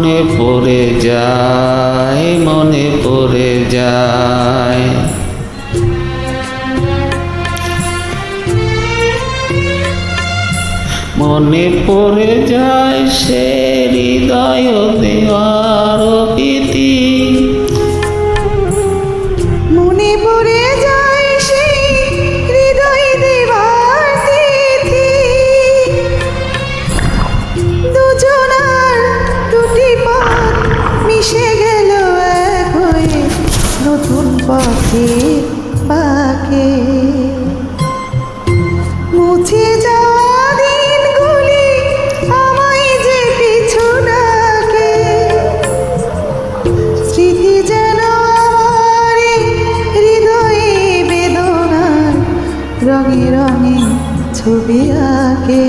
মনে পড়ে যায়, মনে পড়ে যায়। মনে পড়ে যায় সে হৃদয় দেওয়ার প্রীতি, মনে পড়ে যায় সেই হৃদয় দেওয়ার তিথি। দুজনার দুটি পথ মিশে গেল এক হয়ে নতুন পথে বাঁকে। মুছে যাওয়া দিনগুলি আমায় যে পিছু ডাকে, স্মৃতি যেন আমার হৃদয়ে বেদনার রঙে রঙে ছবি আঁকে।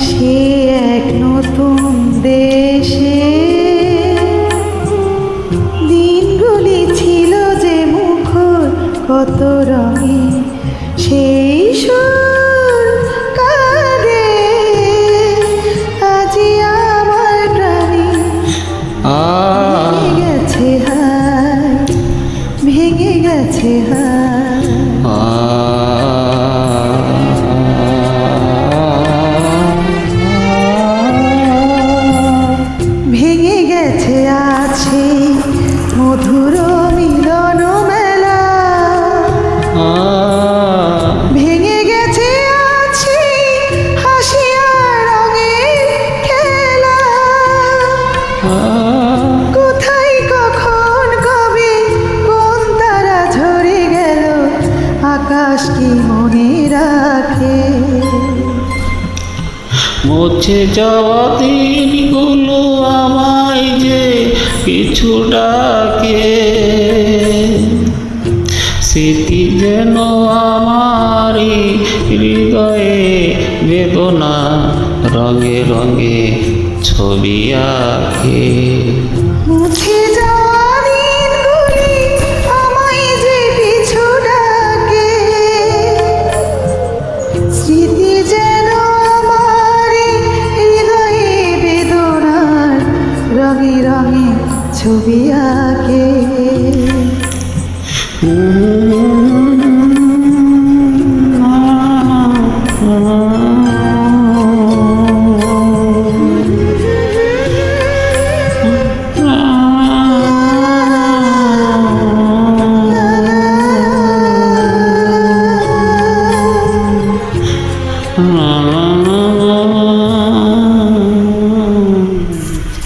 সে এক নতুন দেশে দিনগুলি ছিল যে মুখর কত রঙে, সেই সুর কাঁদে আজি আমার প্রাণে। ভেঙে গেছে হায়, ভেঙে গেছে হায়। ভেঙে গেছে আছে মধুর মিলন মেলা, ভেঙে গেছে আছে হাসি আর রঙের খেলা। কোথায় কখন কবে কোন তারা ঝরে গেল, আকাশ কি মনে রাখে? মুছে যাওয়া দিনগুলো আমায় যে পিছু ডাকে, স্মৃতি যেন আমারই হৃদয়ে বেদনা রঙে রঙে ছবি আঁকে। মুছে